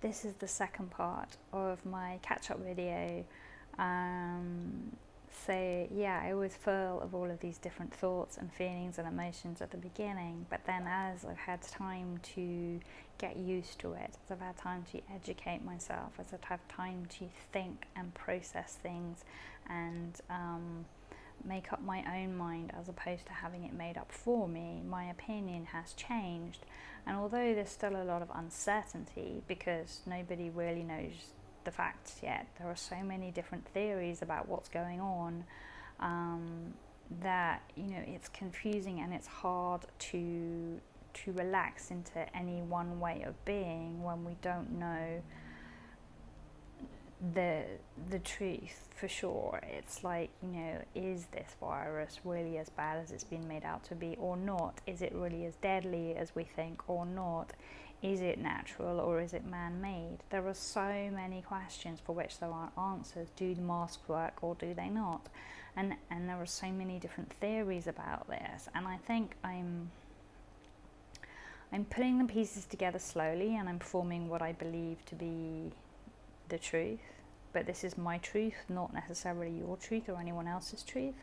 this is the second part of my catch-up video. So yeah, I was full of all of these different thoughts and feelings and emotions at the beginning, but then as I've had time to get used to it, as I've had time to educate myself, as I've had time to think and process things and make up my own mind as opposed to having it made up for me, my opinion has changed. And although there's still a lot of uncertainty because nobody really knows the facts yet, there are so many different theories about what's going on, that it's confusing and it's hard to relax into any one way of being when we don't know the truth for sure. It's like, is this virus really as bad as it's been made out to be or not? Is it really as deadly as we think or not? Is it natural or is it man-made? There are so many questions for which there aren't answers. Do the masks work or do they not? And there are so many different theories about this, and I think I'm putting the pieces together slowly, and I'm forming what I believe to be the truth. But this is my truth, not necessarily your truth or anyone else's truth.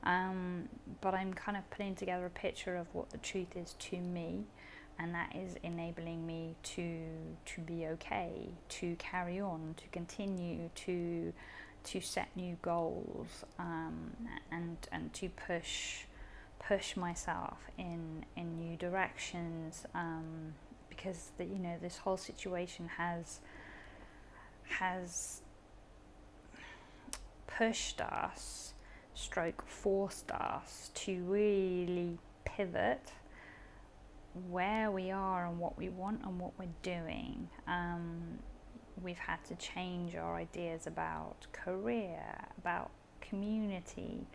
But I'm kind of putting together a picture of what the truth is to me, and that is enabling me to be okay, to carry on, to continue to set new goals, and to push myself in new directions, because this whole situation has pushed us, forced us to really pivot where we are and what we want and what we're doing. We've had to change our ideas about career, about community,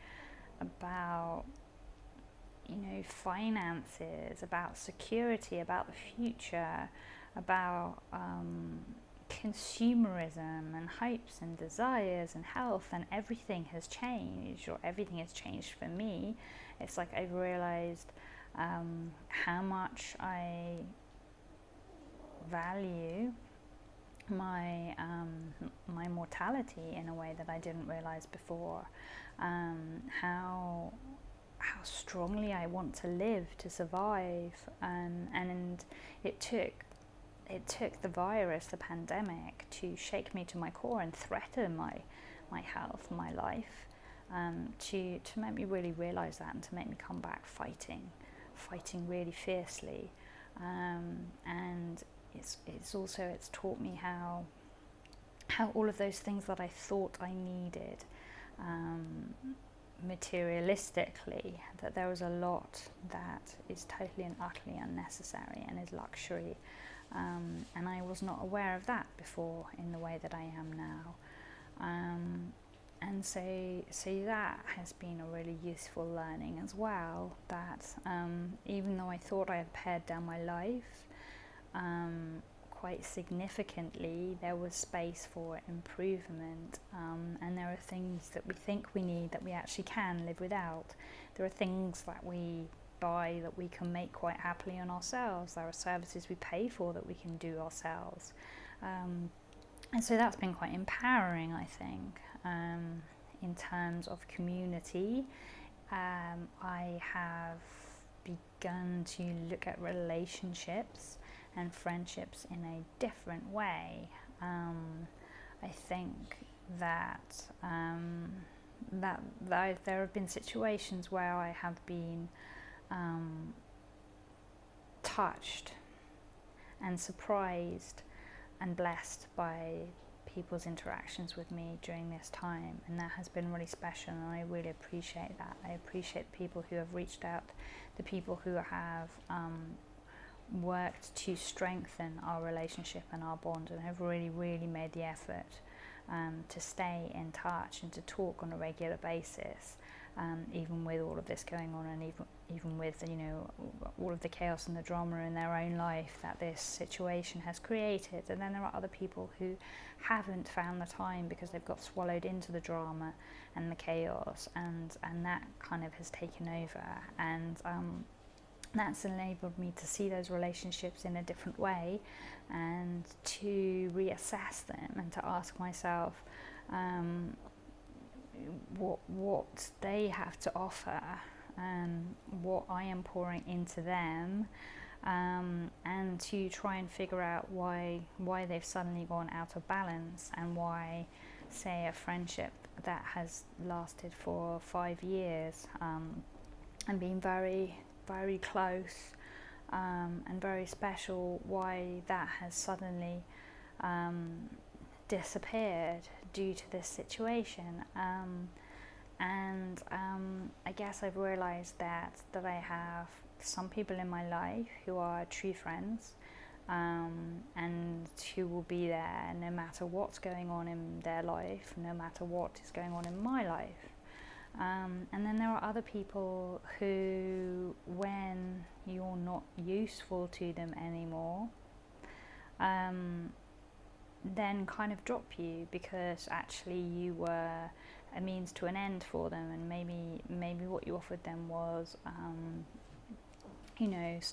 about finances, about security, about the future, about consumerism and hopes and desires and health, and everything has changed, or everything has changed for me. It's like I've realized how much I value my mortality in a way that I didn't realize before. How strongly I want to live, to survive, and it took the virus, the pandemic, to shake me to my core and threaten my health, my life, to make me really realize that, and to make me come back fighting really fiercely. And it's also taught me how all of those things that I thought I needed, materialistically, that there was a lot that is totally and utterly unnecessary and is luxury, and I was not aware of that before in the way that I am now, and so that has been a really useful learning as well, that even though I thought I had pared down my life quite significantly, there was space for improvement, and there are things that we think we need that we actually can live without. There are things that we buy that we can make quite happily on ourselves. There are services we pay for that we can do ourselves, and so that's been quite empowering, I think. In terms of community, I have begun to look at relationships and friendships in a different way. I think that there have been situations where I have been touched and surprised and blessed by people's interactions with me during this time, and that has been really special, and I really appreciate that. I appreciate the people who have reached out, the people who have worked to strengthen our relationship and our bond, and have really made the effort to stay in touch and to talk on a regular basis, even with all of this going on, and even with all of the chaos and the drama in their own life that this situation has created. And then there are other people who haven't found the time because they've got swallowed into the drama and the chaos, and that kind of has taken over. And That's enabled me to see those relationships in a different way and to reassess them and to ask myself what they have to offer and what I am pouring into them, and to try and figure out why they've suddenly gone out of balance, and why, say, a friendship that has lasted for 5 years and been very, very close and very special, why that has suddenly disappeared due to this situation. I guess I've realized that I have some people in my life who are true friends, and who will be there no matter what's going on in their life, no matter what is going on in my life. And then there are other people who, when you're not useful to them anymore, then kind of drop you because actually you were a means to an end for them, and maybe what you offered them was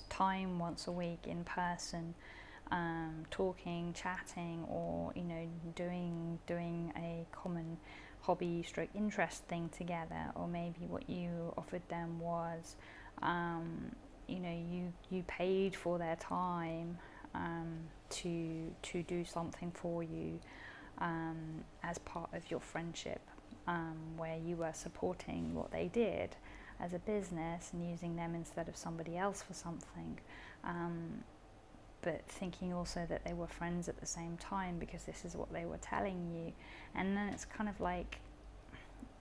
time once a week in person, talking, chatting, or doing a common hobby stroke interest thing together. Or maybe what you offered them was you paid for their time to do something for you as part of your friendship, where you were supporting what they did as a business and using them instead of somebody else for something, but thinking also that they were friends at the same time because this is what they were telling you. And then it's kind of like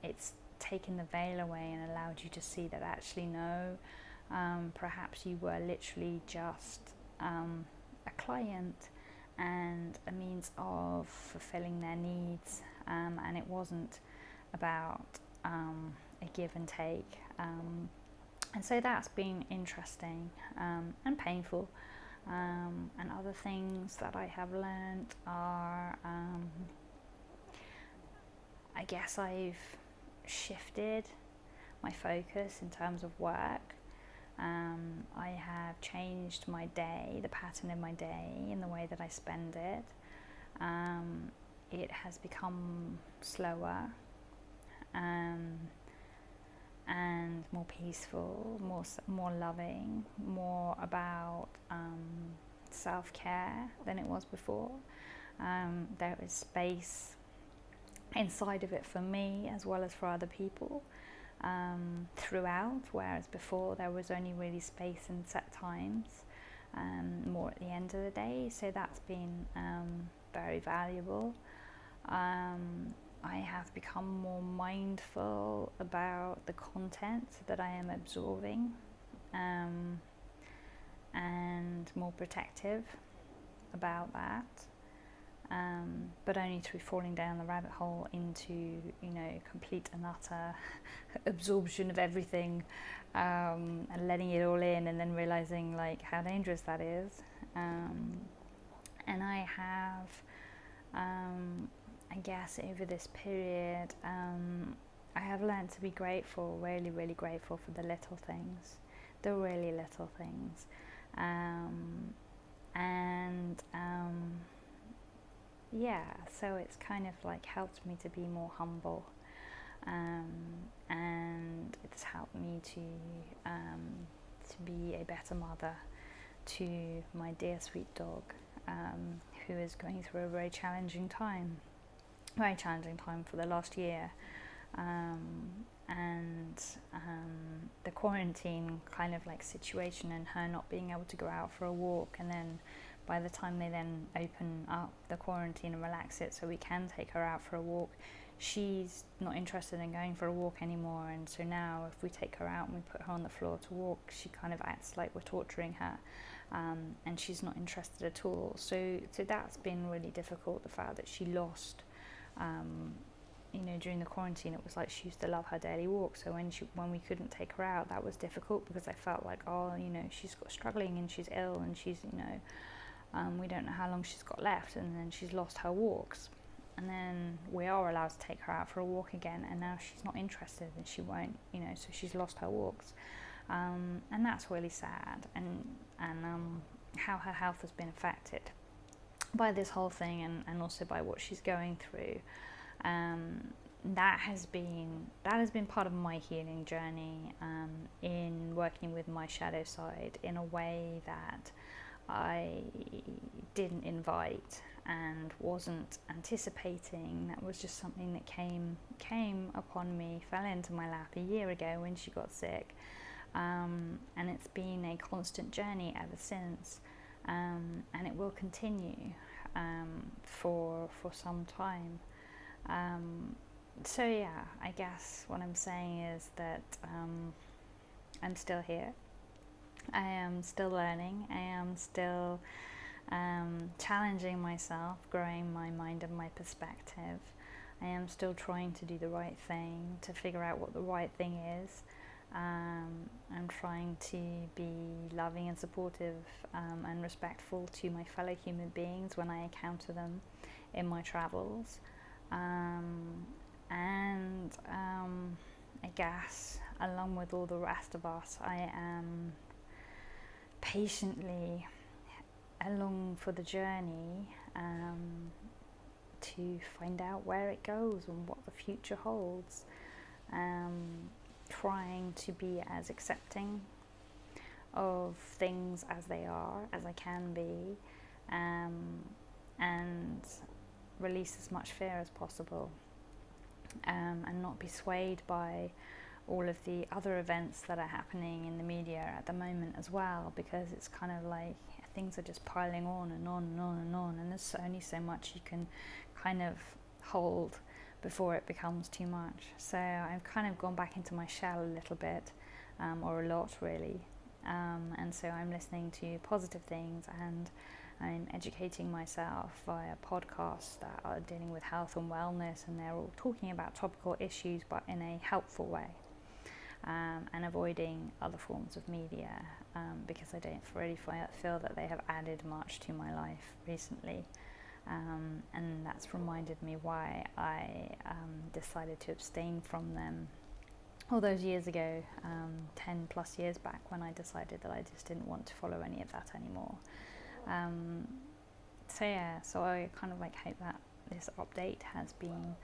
it's taken the veil away and allowed you to see that actually no, perhaps you were literally just a client and a means of fulfilling their needs, and it wasn't about a give and take. And so that's been interesting and painful. And other things that I have learned are, I guess I've shifted my focus in terms of work. I have changed my day, the pattern of my day, in the way that I spend it. It has become slower and more peaceful, more loving, more about self-care than it was before. There is space inside of it for me as well as for other people throughout, whereas before there was only really space in set times, more at the end of the day. So that's been very valuable. I have become more mindful about the content that I am absorbing, and more protective about that, but only through falling down the rabbit hole into complete and utter absorption of everything, and letting it all in, and then realizing like how dangerous that is. And I have I guess over this period, I have learned to be grateful, really, really grateful for the little things, the really little things. So it's kind of like helped me to be more humble, and it's helped me to be a better mother to my dear sweet dog, who is going through a very challenging time for the last year, and the quarantine kind of like situation, and her not being able to go out for a walk, and then by the time they then open up the quarantine and relax it so we can take her out for a walk, she's not interested in going for a walk anymore. And so now if we take her out and we put her on the floor to walk, she kind of acts like we're torturing her, and she's not interested at all. So that's been really difficult, the fact that she lost during the quarantine. It was like she used to love her daily walk, so when we couldn't take her out, that was difficult, because I felt like, she's struggling and she's ill and she's we don't know how long she's got left, and then she's lost her walks, and then we are allowed to take her out for a walk again, and now she's not interested and she won't, so she's lost her walks. And that's really sad, and how her health has been affected by this whole thing, and also by what she's going through. That has been part of my healing journey, in working with my shadow side in a way that I didn't invite and wasn't anticipating. That was just something that came upon me, fell into my lap a year ago when she got sick, and it's been a constant journey ever since, and it will continue for some time. So yeah, I guess what I'm saying is that I'm still here. I am still learning. I am still challenging myself, growing my mind and my perspective. I am still trying to do the right thing, to figure out what the right thing is. I'm trying to be loving and supportive, and respectful to my fellow human beings when I encounter them in my travels. I guess, along with all the rest of us, I am patiently along for the journey, to find out where it goes and what the future holds. Trying to be as accepting of things as they are, as I can be, and release as much fear as possible, and not be swayed by all of the other events that are happening in the media at the moment as well, because it's kind of like things are just piling on and on and on and on, and there's only so much you can kind of hold before it becomes too much. So I've kind of gone back into my shell a little bit, or a lot really, and so I'm listening to positive things, and I'm educating myself via podcasts that are dealing with health and wellness, and they're all talking about topical issues but in a helpful way, and avoiding other forms of media, because I don't really feel that they have added much to my life recently. And that's reminded me why I decided to abstain from them all those years ago, 10 plus years back, when I decided that I just didn't want to follow any of that anymore. So I kind of like hope that this update has been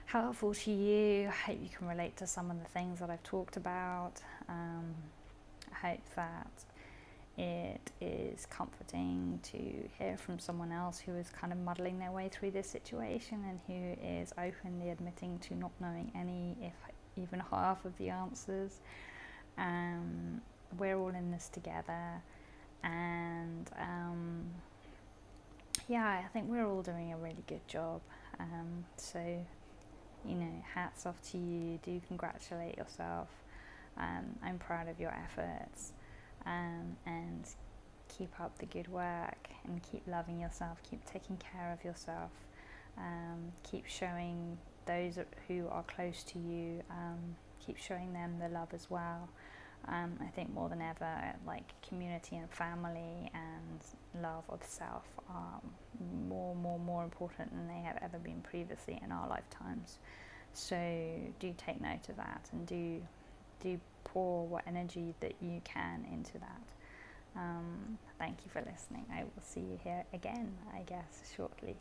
helpful to you. I hope you can relate to some of the things that I've talked about. I hope that it is comforting to hear from someone else who is kind of muddling their way through this situation, and who is openly admitting to not knowing any, if even half of the answers. We're all in this together, and I think we're all doing a really good job. So, hats off to you. Do congratulate yourself. I'm proud of your efforts. And keep up the good work, and keep loving yourself, keep taking care of yourself, keep showing those who are close to you, keep showing them the love as well. I think more than ever, like, community and family and love of self are more important than they have ever been previously in our lifetimes. So do take note of that, and do pour what energy that you can into that. Thank you for listening. I will see you here again, I guess, shortly.